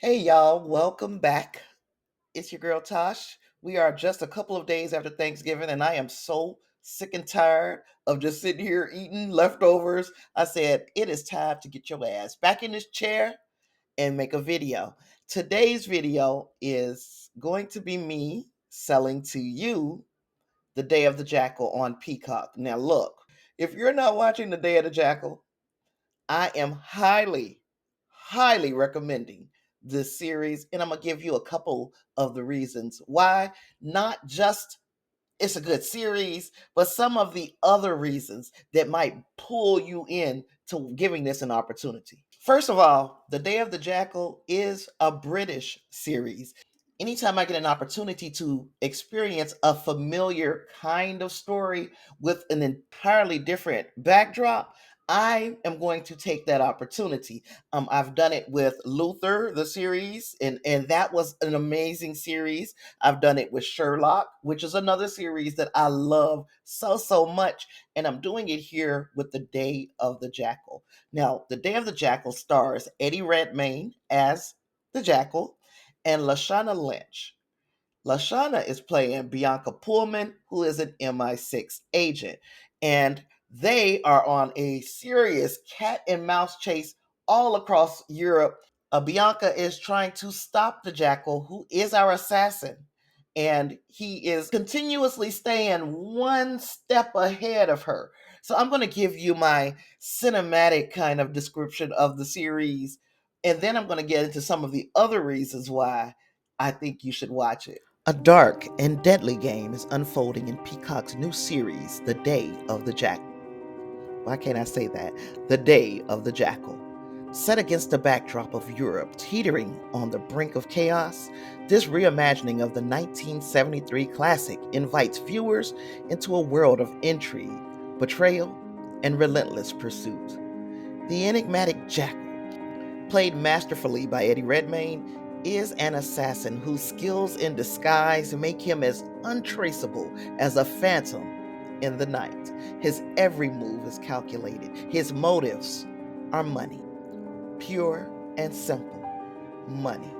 Hey y'all, welcome back. It's your girl Tosh. We are just a couple of days after Thanksgiving, and I am so sick and tired of just sitting here eating leftovers. I said, it is time to get your ass back in this chair and make a video. Today's video is going to be me selling to you The Day of the Jackal on Peacock. Now, look, if you're not watching The Day of the Jackal, I am highly recommending this series, and I'm gonna give you a couple of the reasons why. Not just it's a good series, but some of the other reasons that might pull you in to giving this an opportunity. First of all, The Day of the Jackal is a British series. Anytime I get an opportunity to experience a familiar kind of story with an entirely different backdrop, I am going to take that opportunity. I've done it with Luther, the series, and that was an amazing series. I've done it with Sherlock, which is another series that I love so much, and I'm doing it here with The Day of the Jackal. Now, The Day of the Jackal stars Eddie Redmayne as the Jackal and Lashana Lynch. Lashana is playing Bianca Pullman, who is an MI6 agent, and they are on a serious cat and mouse chase all across Europe. Bianca is trying to stop the Jackal, who is our assassin, and he is continuously staying one step ahead of her. So I'm going to give you my cinematic kind of description of the series, and then I'm going to get into some of the other reasons why I think you should watch it. A dark and deadly game is unfolding in Peacock's new series, The Day of the Jackal. Why can't I say that? The Day of the Jackal. Set against the backdrop of Europe teetering on the brink of chaos, this reimagining of the 1973 classic invites viewers into a world of intrigue, betrayal, and relentless pursuit. The enigmatic Jackal, played masterfully by Eddie Redmayne, is an assassin whose skills in disguise make him as untraceable as a phantom in the night. His every move is calculated. His motives are money, pure and simple money.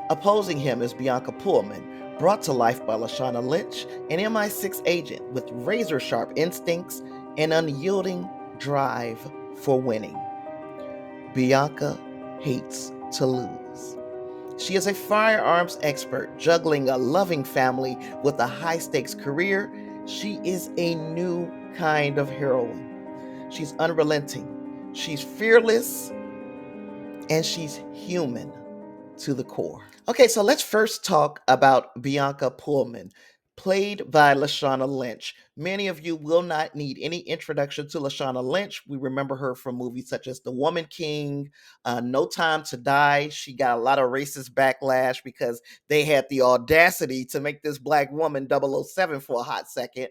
Opposing him is Bianca Pullman, brought to life by Lashana Lynch, an MI6 agent with razor sharp instincts and unyielding drive for winning. Bianca hates to lose. She is a firearms expert, juggling a loving family with a high stakes career. She is a new kind of heroine. She's unrelenting, she's fearless, and she's human to the core. Okay, so let's first talk about Bianca Pullman, played by Lashana Lynch. Many of you will not need any introduction to Lashana Lynch. We remember her from movies such as The Woman King, No Time to Die. She got a lot of racist backlash because they had the audacity to make this black woman 007 for a hot second.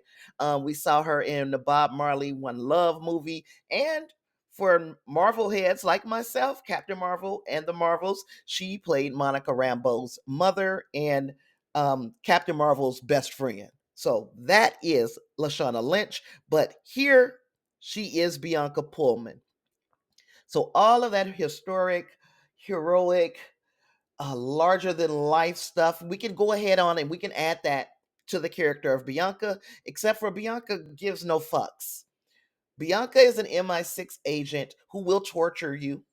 We saw her in the Bob Marley One Love movie, and for Marvel heads like myself, Captain Marvel and the Marvels, she played Monica Rambeau's mother and Captain Marvel's best friend. So that is Lashana Lynch, but here she is Bianca Pullman. So all of that historic, heroic, larger than life stuff, we can go ahead on and we can add that to the character of Bianca, except for Bianca gives no fucks. Bianca is an MI6 agent who will torture you.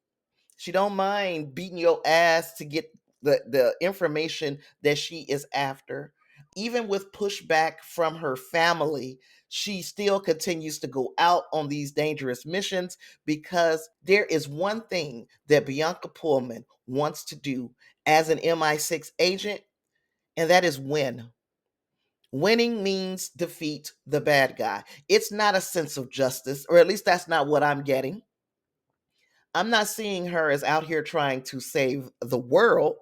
She don't mind beating your ass to get the information that she is after. Even with pushback from her family, she still continues to go out on these dangerous missions because there is one thing that Bianca Pullman wants to do as an MI6 agent, and that is win. Winning means defeat the bad guy. It's not a sense of justice, or at least that's not what I'm getting. I'm not seeing her as out here trying to save the world.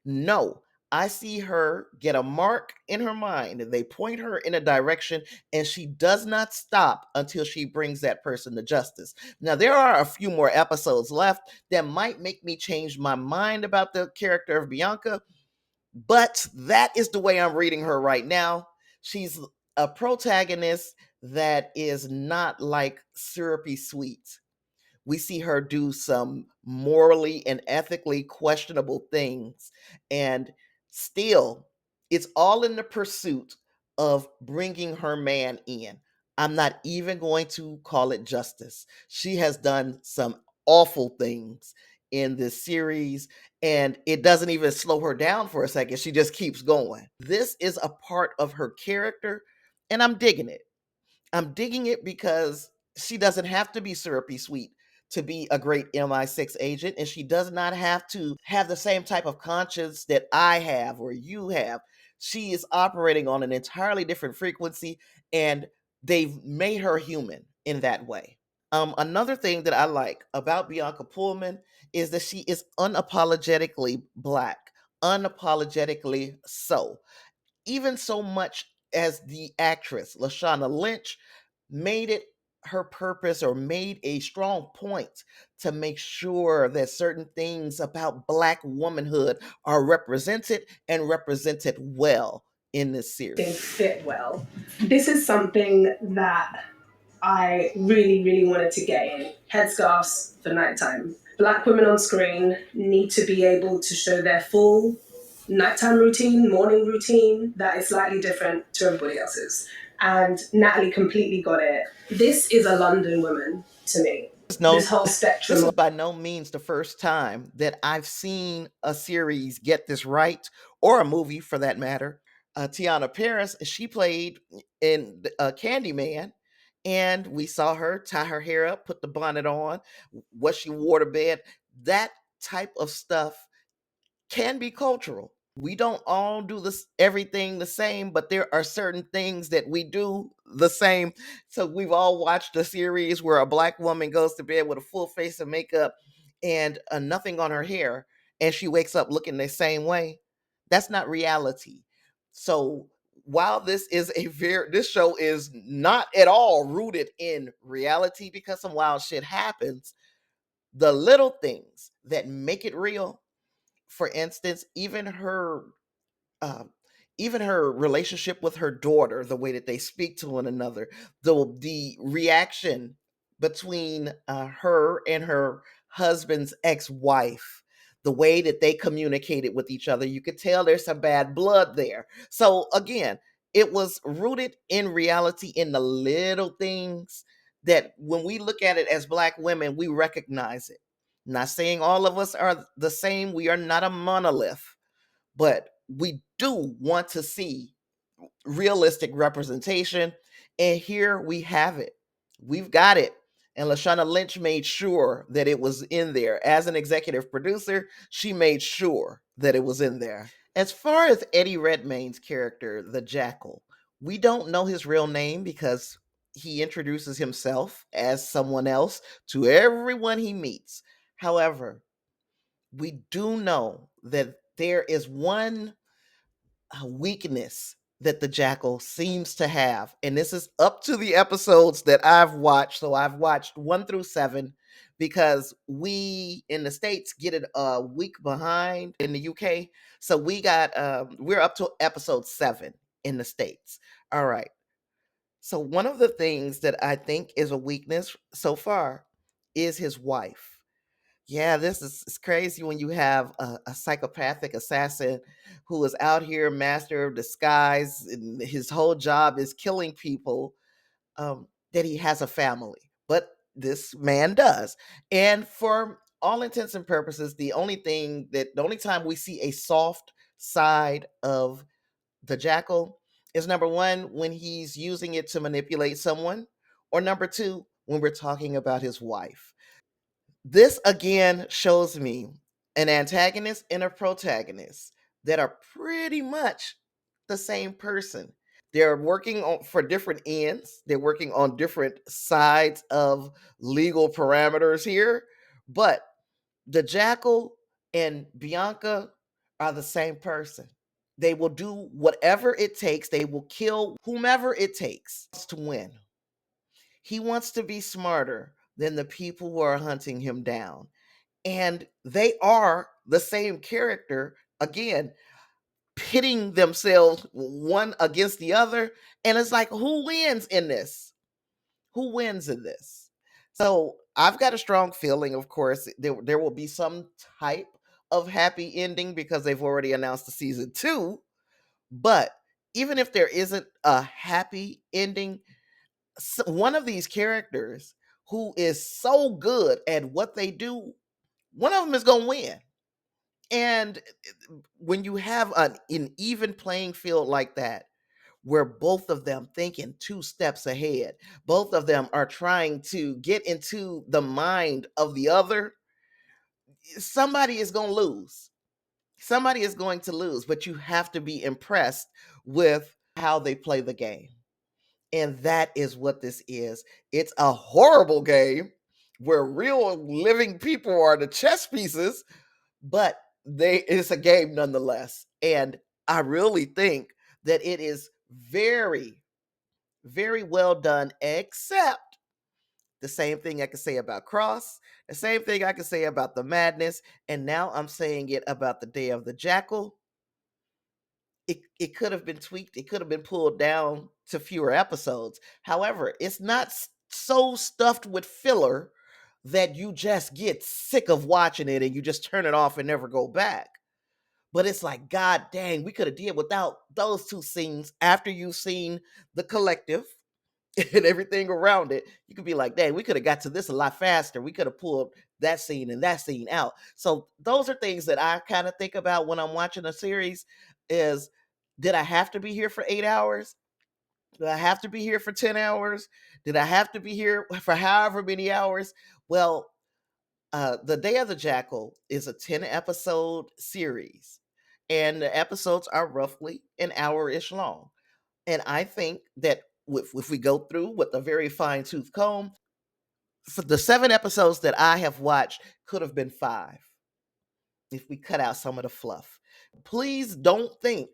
No, I see her get a mark in her mind. They point her in a direction, and she does not stop until she brings that person to justice. Now, there are a few more episodes left that might make me change my mind about the character of Bianca, but that is the way I'm reading her right now. She's a protagonist that is not like syrupy sweet. We see her do some morally and ethically questionable things. And still, it's all in the pursuit of bringing her man in. I'm not even going to call it justice. She has done some awful things in this series, and it doesn't even slow her down for a second. She just keeps going. This is a part of her character, and I'm digging it. I'm digging it because she doesn't have to be syrupy sweet to be a great MI6 agent, and she does not have to have the same type of conscience that I have or you have. She is operating on an entirely different frequency, and they've made her human in that way. Another thing that I like about Bianca Pullman is that she is unapologetically black, unapologetically so. Even so much as the actress Lashana Lynch made it her purpose or made a strong point to make sure that certain things about black womanhood are represented and represented well in this They series. fit well. This is something that I really, really wanted to get in. Headscarves for nighttime. Black women on screen need to be able to show their full nighttime routine, morning routine that is slightly different to everybody else's. And Natalie completely got it. This is a London woman to me. This whole spectrum This of is by no means the first time that I've seen a series get this right, or a movie for that matter. Tiana Paris, she played in Candyman, and we saw her tie her hair up, put the bonnet on, what she wore to bed. That type of stuff can be cultural. We don't all do this everything the same, but there are certain things that we do the same. So we've all watched a series where a black woman goes to bed with a full face of makeup and nothing on her hair, and she wakes up looking the same way. That's not reality. So while this show is not at all rooted in reality because some wild shit happens, the little things that make it real, for instance, uh, even her relationship with her daughter, the way that they speak to one another, the reaction between her and her husband's ex-wife, the way that they communicated with each other, you could tell there's some bad blood there. So again, it was rooted in reality, in the little things that when we look at it as black women, we recognize it. Not saying all of us are the same. We are not a monolith, but we do want to see realistic representation. And here we have it. We've got it. And Lashana Lynch made sure that it was in there. As an executive producer, she made sure that it was in there. As far as Eddie Redmayne's character, the Jackal, we don't know his real name because he introduces himself as someone else to everyone he meets. However, we do know that there is one weakness that the Jackal seems to have, and this is up to the episodes that I've watched. So I've watched 1 through 7 because we in the States get it a week behind in the UK. So we're up to episode 7 in the States. All right. So one of the things that I think is a weakness so far is his wife. Yeah, this is it's crazy when you have a psychopathic assassin who is out here, master of disguise, and his whole job is killing people. That he has a family, but this man does. And for all intents and purposes, the only time we see a soft side of the Jackal is number one when he's using it to manipulate someone, or number two when we're talking about his wife. This again shows me an antagonist and a protagonist that are pretty much the same person. They're working for different ends, they're working on different sides of legal parameters here, but the Jackal and Bianca are the same person. They will do whatever it takes, they will kill whomever it takes to win. He wants to be smarter than the people who are hunting him down, and they are the same character, again pitting themselves one against the other, and it's like, who wins in this? Who wins in this? So I've got a strong feeling, of course, there will be some type of happy ending because they've already announced the season two. But even if there isn't a happy ending, one of these characters who is so good at what they do, one of them is going to win. And when you have an even playing field like that, where both of them thinking two steps ahead, both of them are trying to get into the mind of the other, somebody is going to lose. Somebody is going to lose, but you have to be impressed with how they play the game. And that is what this is. It's a horrible game where real living people are the chess pieces, but it's a game nonetheless. And I really think that it is very, very well done, except the same thing I could say about Cross, the same thing I could say about The Madness, and now I'm saying it about The Day of the Jackal. It could have been tweaked, it could have been pulled down to fewer episodes. However, it's not so stuffed with filler that you just get sick of watching it and you just turn it off and never go back. But it's like, God dang, we could have did without those two scenes after you've seen The Collective and everything around it. You could be like, dang, we could have got to this a lot faster. We could have pulled that scene and that scene out. So those are things that I kind of think about when I'm watching a series is, did I have to be here for 8 hours? Did I have to be here for 10 hours? Did I have to be here for however many hours? Well, The Day of the Jackal is a 10 episode series, and the episodes are roughly an hour ish long. And I think that if we go through with a very fine tooth comb, for the 7 episodes that I have watched could have been 5 if we cut out some of the fluff. Please don't think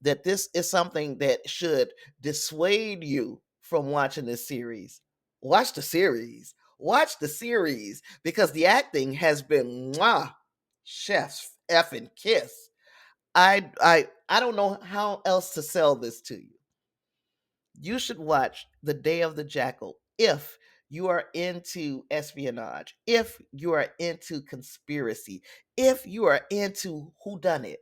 that this is something that should dissuade you from watching this series. Watch the series. Watch the series because the acting has been mwah, chef's effing kiss. I don't know how else to sell this to you. You should watch The Day of the Jackal if you are into espionage, if you are into conspiracy, if you are into whodunit.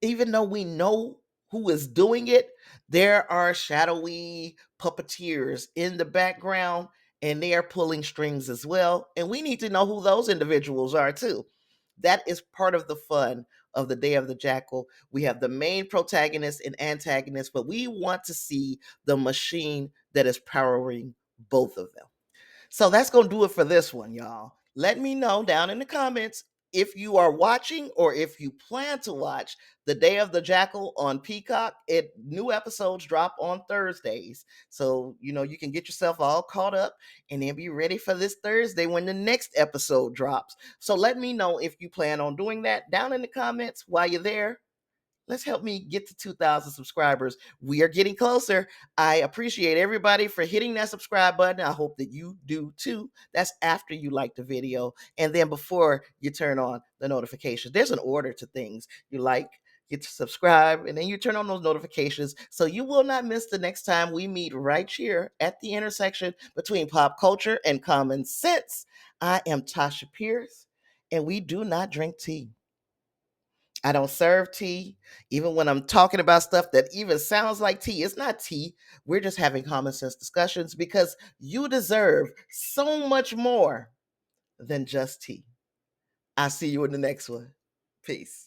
Even though we know who is doing it, there are shadowy puppeteers in the background and they are pulling strings as well. And we need to know who those individuals are too. That is part of the fun of The Day of the Jackal. We have the main protagonist and antagonist, but we want to see the machine that is powering both of them. So that's going to do it for this one, y'all. Let me know down in the comments if you are watching or if you plan to watch The Day of the Jackal on Peacock. New episodes drop on Thursdays. So, you can get yourself all caught up and then be ready for this Thursday when the next episode drops. So let me know if you plan on doing that down in the comments while you're there. Let's help me get to 2,000 subscribers. We are getting closer. I appreciate everybody for hitting that subscribe button. I hope that you do too. That's after you like the video and then before you turn on the notifications. There's an order to things. You like, you subscribe, and then you turn on those notifications so you will not miss the next time we meet right here at the intersection between pop culture and common sense. I am Tasha Pierce, and we do not drink tea. I don't serve tea. Even when I'm talking about stuff that even sounds like tea, it's not tea. We're just having common sense discussions because you deserve so much more than just tea. I'll see you in the next one. Peace.